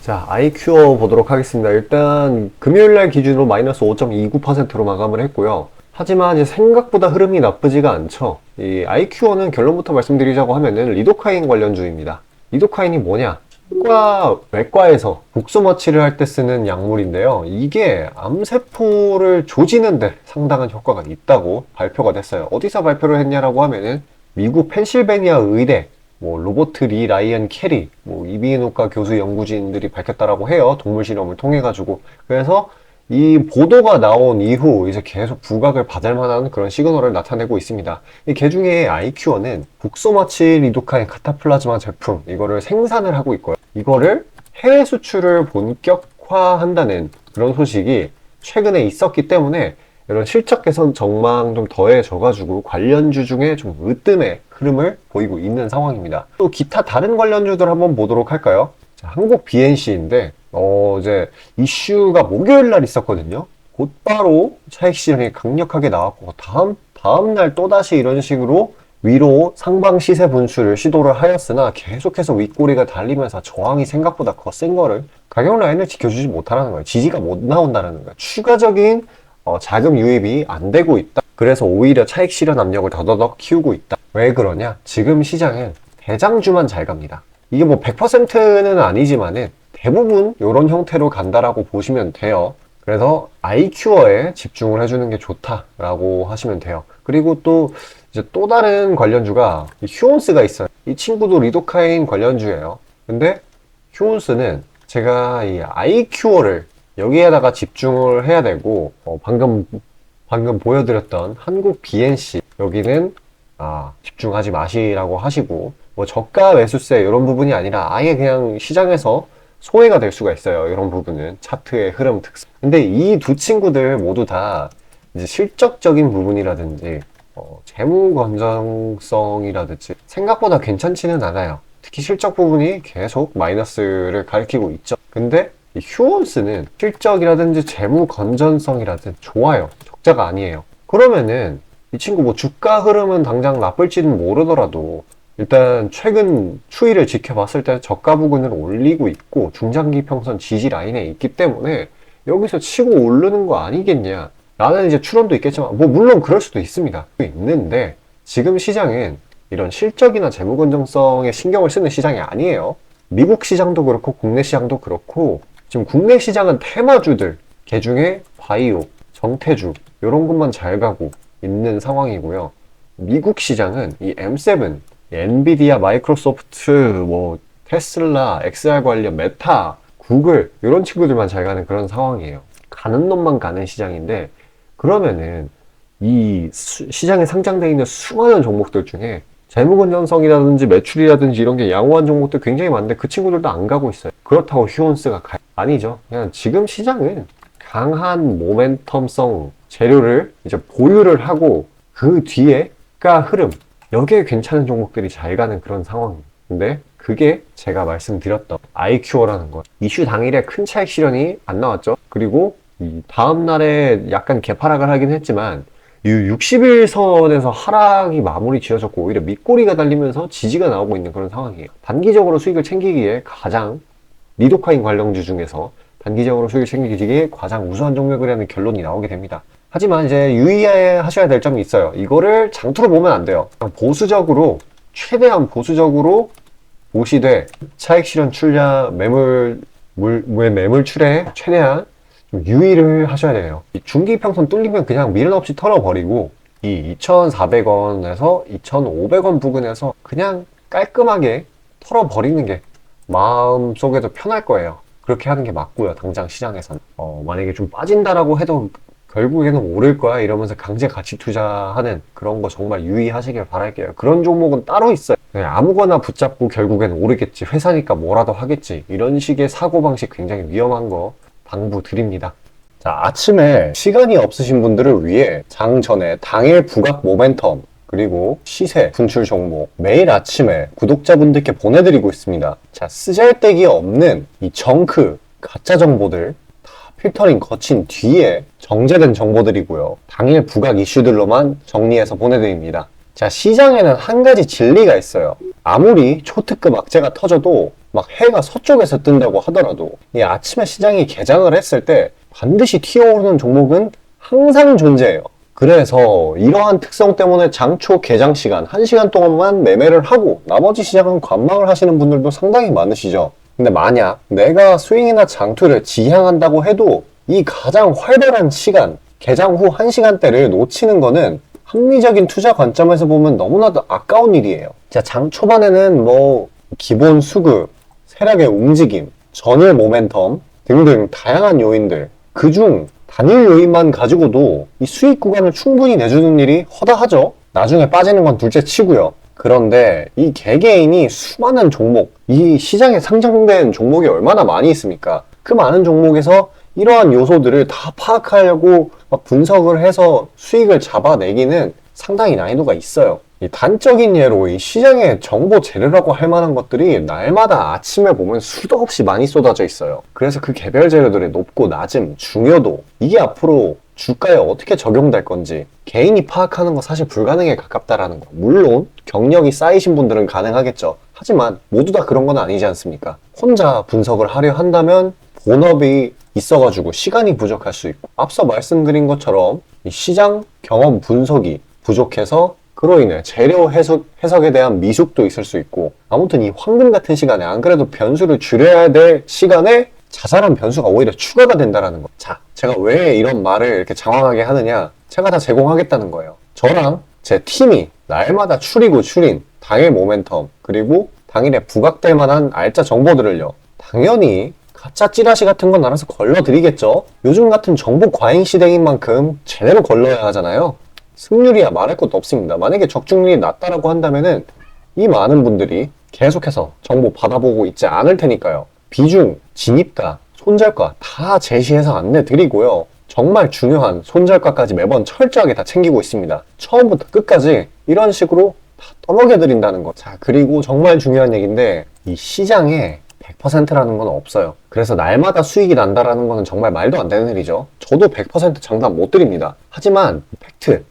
자, 아이큐어 보도록 하겠습니다. 일단 금요일날 기준으로 마이너스 5.29%로 마감을 했고요. 하지만 이제 생각보다 흐름이 나쁘지가 않죠. 이 아이큐어는 결론부터 말씀드리자고 하면은 리도카인 관련주입니다. 리도카인이 뭐냐? 외과에서 복수머치를 할 때 쓰는 약물인데요. 이게 암세포를 조지는데 상당한 효과가 있다고 발표가 됐어요. 어디서 발표를 했냐라고 하면은 미국 펜실베니아 의대 로버트 리 라이언 캐리, 이비인후과 교수 연구진들이 밝혔다라고 해요. 동물 실험을 통해 가지고. 그래서 이 보도가 나온 이후 이제 계속 부각을 받을 만한 그런 시그널을 나타내고 있습니다. 이 개중에 아이큐어는 복소마치 리도카인 카타플라즈마 제품 이거를 생산을 하고 있고요. 이거를 해외 수출을 본격화한다는 그런 소식이 최근에 있었기 때문에 이런 실적 개선 전망 좀 더해져가지고 관련주 중에 좀 으뜸의 흐름을 보이고 있는 상황입니다. 또 기타 다른 관련주들 한번 보도록 할까요? 자, 한국 BNC인데 이제 이슈가 목요일 날 있었거든요. 곧바로 차익 실현이 강력하게 나왔고 다음 날 또다시 이런 식으로 위로 상방 시세 분출을 시도를 하였으나 계속해서 윗꼬리가 달리면서 저항이 생각보다 거센 거를 가격 라인을 지켜주지 못하는 거예요. 지지가 못 나온다는 거예요. 추가적인 자금 유입이 안 되고 있다. 그래서 오히려 차익 실현 압력을 더더더 키우고 있다. 왜 그러냐? 지금 시장은 대장주만 잘 갑니다. 이게 100%는 아니지만은 대부분 이런 형태로 간다라고 보시면 돼요. 그래서 아이큐어에 집중을 해주는 게 좋다라고 하시면 돼요. 그리고 또 이제 또 다른 관련주가 휴온스가 있어요. 이 친구도 리도카인 관련주예요. 근데 휴온스는 제가 이 아이큐어를 여기에다가 집중을 해야 되고 방금 보여드렸던 한국 BNC 여기는 집중하지 마시라고 하시고 저가 매수세 이런 부분이 아니라 아예 그냥 시장에서 소외가 될 수가 있어요. 이런 부분은 차트의 흐름 특성. 근데 이 두 친구들 모두 다 이제 실적적인 부분이라든지 재무 건전성이라든지 생각보다 괜찮지는 않아요. 특히 실적 부분이 계속 마이너스를 가리키고 있죠. 근데 이 휴온스는 실적이라든지 재무 건전성이라든지 좋아요. 적자가 아니에요. 그러면은 이 친구 주가 흐름은 당장 나쁠지는 모르더라도 일단 최근 추이를 지켜봤을 때 저가 부근을 올리고 있고 중장기 평선 지지 라인에 있기 때문에 여기서 치고 오르는 거 아니겠냐 라는 이제 추론도 있겠지만 물론 그럴 수도 있습니다. 있는데 지금 시장은 이런 실적이나 재무 건전성에 신경을 쓰는 시장이 아니에요. 미국 시장도 그렇고 국내 시장도 그렇고 지금 국내 시장은 테마주들 개중에 바이오, 정태주 이런 것만 잘 가고 있는 상황이고요. 미국 시장은 이 M7, 엔비디아, 마이크로소프트, 테슬라, XR 관련, 메타, 구글 이런 친구들만 잘 가는 그런 상황이에요. 가는 놈만 가는 시장인데 그러면은 이 시장에 상장되어 있는 수많은 종목들 중에 재무건전성이라든지 매출이라든지 이런 게 양호한 종목들 굉장히 많은데 그 친구들도 안 가고 있어요. 그렇다고 휴온스가 아니죠. 그냥 지금 시장은 강한 모멘텀성 재료를 이제 보유를 하고 그 뒤에가 흐름 여기에 괜찮은 종목들이 잘 가는 그런 상황입니다. 근데 그게 제가 말씀드렸던 아이큐어라는 거 이슈 당일에 큰 차익 실현이 안 나왔죠. 그리고 이 다음 날에 약간 개파락을 하긴 했지만 이 60일선에서 하락이 마무리 지어졌고 오히려 밑꼬리가 달리면서 지지가 나오고 있는 그런 상황이에요. 단기적으로 수익을 챙기기에 가장 리도카인 관련주 중에서 단기적으로 수익을 챙기기에 가장 우수한 종목이라는 결론이 나오게 됩니다. 하지만 이제 유의하셔야 될 점이 있어요. 이거를 장투로 보면 안 돼요. 보수적으로 최대한 보수적으로 보시되 차익 실현 출자 매물 출에 최대한 좀 유의를 하셔야 돼요. 이 중기 평선 뚫리면 그냥 미련 없이 털어버리고 이 2,400원에서 2,500원 부근에서 그냥 깔끔하게 털어버리는 게 마음속에도 편할 거예요. 그렇게 하는 게 맞고요. 당장 시장에서는 만약에 좀 빠진다라고 해도 결국에는 오를 거야 이러면서 강제 가치 투자하는 그런 거 정말 유의하시길 바랄게요. 그런 종목은 따로 있어요. 그냥 아무거나 붙잡고 결국에는 오르겠지, 회사니까 뭐라도 하겠지, 이런 식의 사고방식 굉장히 위험한 거 당부 드립니다. 자, 아침에 시간이 없으신 분들을 위해 장 전에 당일 부각 모멘텀 그리고 시세 분출 종목 매일 아침에 구독자분들께 보내드리고 있습니다. 자, 쓰잘데기 없는 이 정크 가짜 정보들 다 필터링 거친 뒤에 정제된 정보들이고요. 당일 부각 이슈들로만 정리해서 보내드립니다. 자, 시장에는 한 가지 진리가 있어요. 아무리 초특급 악재가 터져도 막 해가 서쪽에서 뜬다고 하더라도 이 아침에 시장이 개장을 했을 때 반드시 튀어오르는 종목은 항상 존재해요. 그래서 이러한 특성 때문에 장초 개장 시간 1시간 동안만 매매를 하고 나머지 시장은 관망을 하시는 분들도 상당히 많으시죠. 근데 만약 내가 스윙이나 장투를 지향한다고 해도 이 가장 활발한 시간, 개장 후 1시간대를 놓치는 거는 합리적인 투자 관점에서 보면 너무나도 아까운 일이에요. 자, 장 초반에는 뭐 기본 수급, 세력의 움직임, 전일 모멘텀 등등 다양한 요인들, 그중 단일 요인만 가지고도 이 수익 구간을 충분히 내주는 일이 허다하죠. 나중에 빠지는 건 둘째 치고요. 그런데 이 개개인이 수많은 종목, 이 시장에 상장된 종목이 얼마나 많이 있습니까? 그 많은 종목에서 이러한 요소들을 다 파악하려고 막 분석을 해서 수익을 잡아내기는 상당히 난이도가 있어요. 이 단적인 예로 이 시장의 정보 재료라고 할 만한 것들이 날마다 아침에 보면 수도 없이 많이 쏟아져 있어요. 그래서 그 개별 재료들의 높고 낮음, 중요도, 이게 앞으로 주가에 어떻게 적용될 건지 개인이 파악하는 거 사실 불가능에 가깝다라는 거. 물론 경력이 쌓이신 분들은 가능하겠죠. 하지만 모두 다 그런 건 아니지 않습니까? 혼자 분석을 하려 한다면 본업이 있어가지고 시간이 부족할 수 있고, 앞서 말씀드린 것처럼 이 시장 경험 분석이 부족해서 그로 인해 재료 해석에 대한 미숙도 있을 수 있고, 아무튼 이 황금 같은 시간에 안 그래도 변수를 줄여야 될 시간에 자잘한 변수가 오히려 추가가 된다는 거. 자, 제가 왜 이런 말을 이렇게 장황하게 하느냐? 제가 다 제공하겠다는 거예요. 저랑 제 팀이 날마다 추리고 추린 당일 모멘텀, 그리고 당일에 부각될 만한 알짜 정보들을요, 당연히 가짜 찌라시 같은 건 알아서 걸러드리겠죠. 요즘 같은 정보 과잉 시대인 만큼 제대로 걸러야 하잖아요. 승률이야 말할 것도 없습니다. 만약에 적중률이 낮다라고 한다면은 이 많은 분들이 계속해서 정보 받아보고 있지 않을 테니까요. 비중, 진입가, 손절가 다 제시해서 안내드리고요. 정말 중요한 손절가까지 매번 철저하게 다 챙기고 있습니다. 처음부터 끝까지 이런 식으로 다 떠먹여드린다는 거. 자, 그리고 정말 중요한 얘기인데, 이 시장에 100%라는 건 없어요. 그래서 날마다 수익이 난다라는 거는 정말 말도 안 되는 일이죠. 저도 100% 장담 못 드립니다. 하지만 팩트를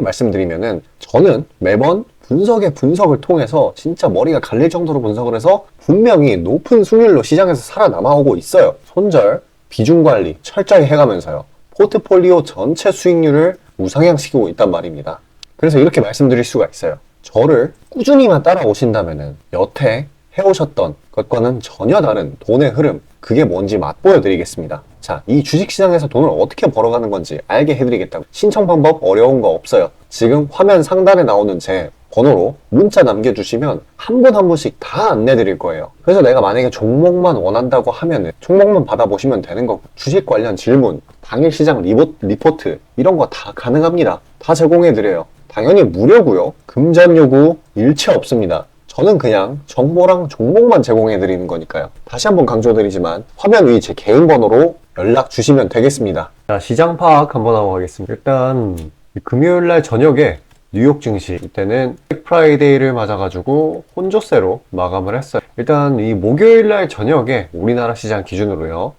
말씀드리면은, 저는 매번 분석의 분석을 통해서 진짜 머리가 갈릴 정도로 분석을 해서 분명히 높은 수익률로 시장에서 살아남아오고 있어요. 손절, 비중 관리 철저히 해가면서요. 포트폴리오 전체 수익률을 우상향시키고 있단 말입니다. 그래서 이렇게 말씀드릴 수가 있어요. 저를 꾸준히만 따라오신다면은 여태 해오셨던 것과는 전혀 다른 돈의 흐름, 그게 뭔지 맛보여 드리겠습니다. 자, 이 주식시장에서 돈을 어떻게 벌어가는 건지 알게 해드리겠다고. 신청 방법 어려운 거 없어요. 지금 화면 상단에 나오는 제 번호로 문자 남겨주시면 한 분 한 분씩 다 안내드릴 거예요. 그래서 내가 만약에 종목만 원한다고 하면은 종목만 받아보시면 되는 거고, 주식 관련 질문, 당일 시장 리포트 이런 거 다 가능합니다. 다 제공해드려요. 당연히 무료고요. 금전 요구 일체 없습니다. 저는 그냥 정보랑 종목만 제공해드리는 거니까요. 다시 한번 강조드리지만 화면 위 제 개인 번호로 연락 주시면 되겠습니다. 자, 시장 파악 한번 하고 가겠습니다. 일단 금요일날 저녁에 뉴욕 증시, 이때는 블랙 프라이데이를 맞아가지고 혼조세로 마감을 했어요. 일단 이 목요일날 저녁에 우리나라 시장 기준으로요,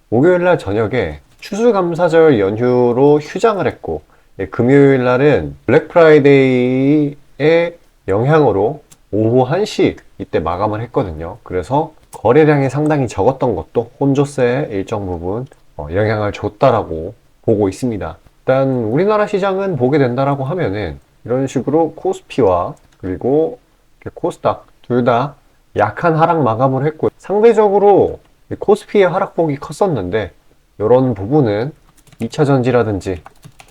목요일날 저녁에 추수감사절 연휴로 휴장을 했고, 금요일날은 블랙 프라이데이의 영향으로 오후 1시 이때 마감을 했거든요. 그래서 거래량이 상당히 적었던 것도 혼조세에 일정 부분 영향을 줬다라고 보고 있습니다. 일단 우리나라 시장은 보게 된다라고 하면은 이런 식으로 코스피와 그리고 코스닥 둘 다 약한 하락 마감을 했고, 상대적으로 코스피의 하락폭이 컸었는데 이런 부분은 2차전지라든지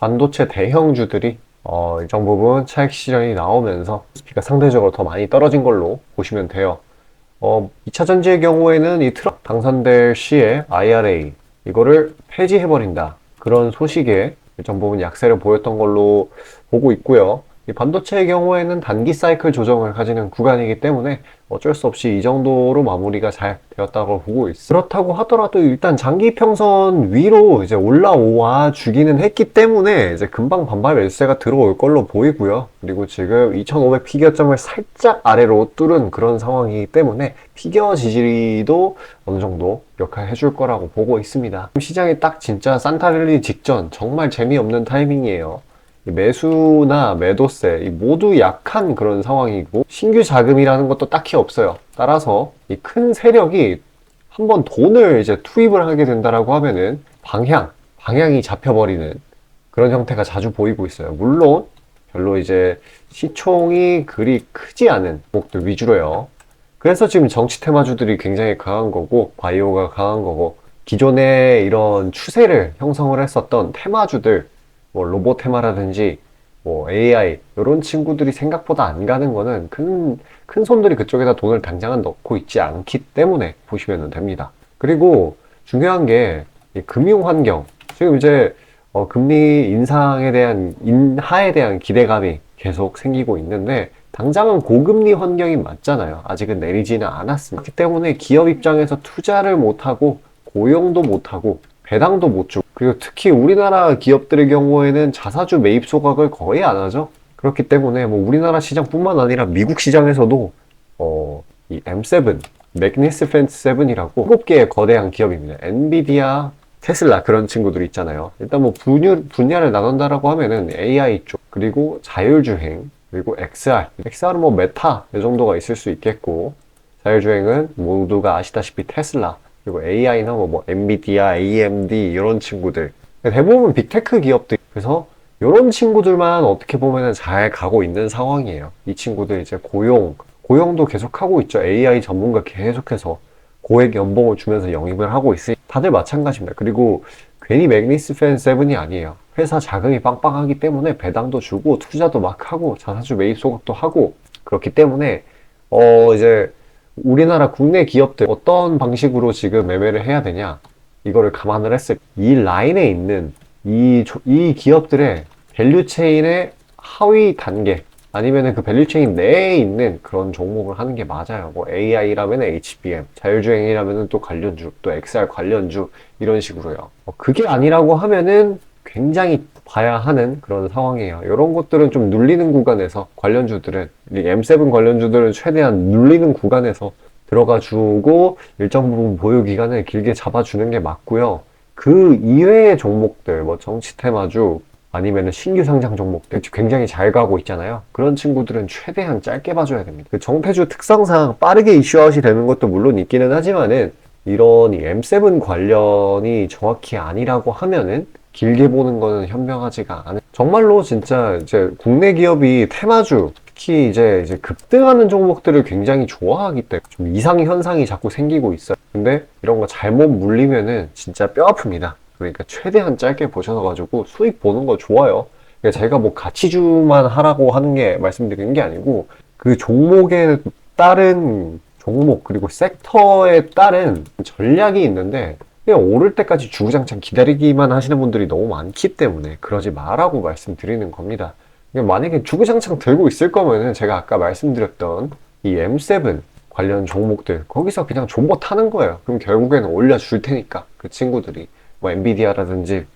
반도체 대형주들이 일정 부분 차익 실현이 나오면서 코스피가 상대적으로 더 많이 떨어진 걸로 보시면 돼요. 2차전지의 경우에는 이 트럼프 당선될 시에 IRA 이거를 폐지해버린다, 그런 소식에 일정 부분 약세를 보였던 걸로 보고 있고요. 이 반도체의 경우에는 단기 사이클 조정을 가지는 구간이기 때문에 어쩔 수 없이 이 정도로 마무리가 잘 되었다고 보고 있어요. 그렇다고 하더라도 일단 장기 평선 위로 이제 올라와 주기는 했기 때문에 이제 금방 반발 매수세가 들어올 걸로 보이고요. 그리고 지금 2500 피겨점을 살짝 아래로 뚫은 그런 상황이기 때문에 피겨 지지리도 어느 정도 역할해 줄 거라고 보고 있습니다. 시장이 딱 진짜 산타랠리 직전 정말 재미없는 타이밍이에요. 매수나 매도세 이 모두 약한 그런 상황이고 신규 자금이라는 것도 딱히 없어요. 따라서 이 큰 세력이 한번 돈을 이제 투입을 하게 된다라고 하면은 방향이 잡혀버리는 그런 형태가 자주 보이고 있어요. 물론 별로 이제 시총이 그리 크지 않은 종목들 위주로요. 그래서 지금 정치 테마주들이 굉장히 강한 거고 바이오가 강한 거고 기존에 이런 추세를 형성을 했었던 테마주들 뭐 로봇 테마라든지 뭐 AI 이런 친구들이 생각보다 안 가는 거는 큰 손들이 그쪽에다 돈을 당장은 넣고 있지 않기 때문에 보시면 됩니다. 그리고 중요한 게 이 금융 환경 지금 이제 금리 인상에 대한 인하에 대한 기대감이 계속 생기고 있는데 당장은 고금리 환경이 맞잖아요. 아직은 내리지는 않았습니다. 그렇기 때문에 기업 입장에서 투자를 못하고 고용도 못하고 배당도 못 주고 그리고 특히 우리나라 기업들의 경우에는 자사주 매입 소각을 거의 안 하죠. 그렇기 때문에 뭐 우리나라 시장뿐만 아니라 미국 시장에서도 이 M7, 매그니피센트 7이라고 7개의 거대한 기업입니다. 엔비디아, 테슬라 그런 친구들 있잖아요. 일단 뭐 분야를 나눈다라고 하면은 AI 쪽, 그리고 자율주행, 그리고 XR은 뭐 메타 이 정도가 있을 수 있겠고, 자율주행은 모두가 아시다시피 테슬라, 그리고 AI는 뭐 엔비디아, AMD 이런 친구들. 대부분 빅테크 기업들. 그래서 이런 친구들만 어떻게 보면은 잘 가고 있는 상황이에요. 이 친구들 이제 고용도 계속 하고 있죠. AI 전문가 계속해서 고액 연봉을 주면서 영입을 하고 있으니 다들 마찬가지입니다. 그리고 괜히 매그니피센트 7이 아니에요. 회사 자금이 빵빵하기 때문에 배당도 주고 투자도 막 하고 자사주 매입 소각도 하고 그렇기 때문에 이제 우리나라 국내 기업들 어떤 방식으로 지금 매매를 해야 되냐 이거를 감안을 했을 때 이 라인에 있는 이 기업들의 밸류체인의 하위 단계 아니면은 그 밸류체인 내에 있는 그런 종목을 하는 게 맞아요. 뭐 AI라면 HBM, 자율주행이라면 또 관련주, 또 XR 관련주 이런 식으로요. 그게 아니라고 하면은 굉장히 봐야 하는 그런 상황이에요. 이런 것들은 좀 눌리는 구간에서 관련주들은 이 M7 관련주들은 최대한 눌리는 구간에서 들어가 주고 일정 부분 보유 기간을 길게 잡아주는 게 맞고요. 그 이외의 종목들, 뭐 정치 테마주 아니면은 신규 상장 종목들 굉장히 잘 가고 있잖아요. 그런 친구들은 최대한 짧게 봐줘야 됩니다. 그 정태주 특성상 빠르게 이슈아웃이 되는 것도 물론 있기는 하지만은 이런 이 M7 관련이 정확히 아니라고 하면은 길게 보는 거는 현명하지가 않은. 정말로 진짜 이제 국내 기업이 테마주 특히 이제 급등하는 종목들을 굉장히 좋아하기 때문에 좀 이상 현상이 자꾸 생기고 있어요. 근데 이런 거 잘못 물리면은 진짜 뼈 아픕니다. 그러니까 최대한 짧게 보셔가지고 수익 보는 거 좋아요. 그러니까 제가 뭐 가치주만 하라고 하는 게 말씀드리는 게 아니고 그 종목에 따른 종목 그리고 섹터에 따른 전략이 있는데 그냥 오를 때까지 주구장창 기다리기만 하시는 분들이 너무 많기 때문에 그러지 마라고 말씀드리는 겁니다. 그러니까 만약에 주구장창 들고 있을 거면은 제가 아까 말씀드렸던 이 M7 관련 종목들 거기서 그냥 존버 타는 거예요. 그럼 결국에는 올려줄 테니까 그 친구들이 뭐 엔비디아라든지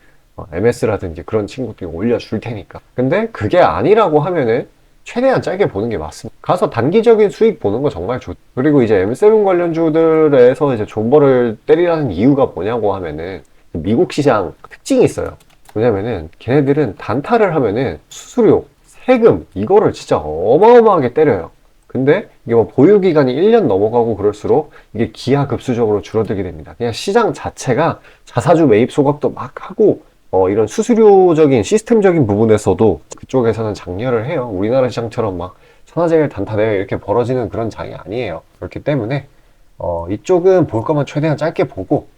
MS라든지 그런 친구들이 올려줄 테니까. 근데 그게 아니라고 하면은 최대한 짧게 보는 게 맞습니다. 가서 단기적인 수익 보는 거 정말 좋죠. 그리고 이제 M7 관련주들에서 이제 존버를 때리라는 이유가 뭐냐고 하면은 미국 시장 특징이 있어요. 왜냐면은 걔네들은 단타를 하면은 수수료, 세금 이거를 진짜 어마어마하게 때려요. 근데 이게 뭐 보유기간이 1년 넘어가고 그럴수록 이게 기하급수적으로 줄어들게 됩니다. 그냥 시장 자체가 자사주 매입 소각도 막 하고 이런 수수료적인 시스템적인 부분에서도 그쪽에서는 장려를 해요. 우리나라 시장처럼 막 천하제일 단타대회 이렇게 벌어지는 그런 장이 아니에요. 그렇기 때문에 이쪽은 볼 거면 최대한 짧게 보고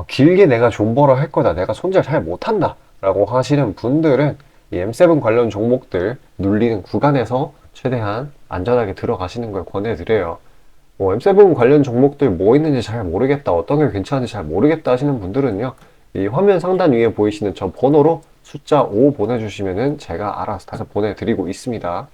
길게 내가 존버를 할 거다. 내가 손절 잘 못한다. 라고 하시는 분들은 이 M7 관련 종목들 눌리는 구간에서 최대한 안전하게 들어가시는 걸 권해드려요. 뭐 M7 관련 종목들 뭐 있는지 잘 모르겠다, 어떤 게 괜찮은지 잘 모르겠다 하시는 분들은요, 이 화면 상단 위에 보이시는 저 번호로 숫자 5 보내주시면은 제가 알아서 다시 보내드리고 있습니다.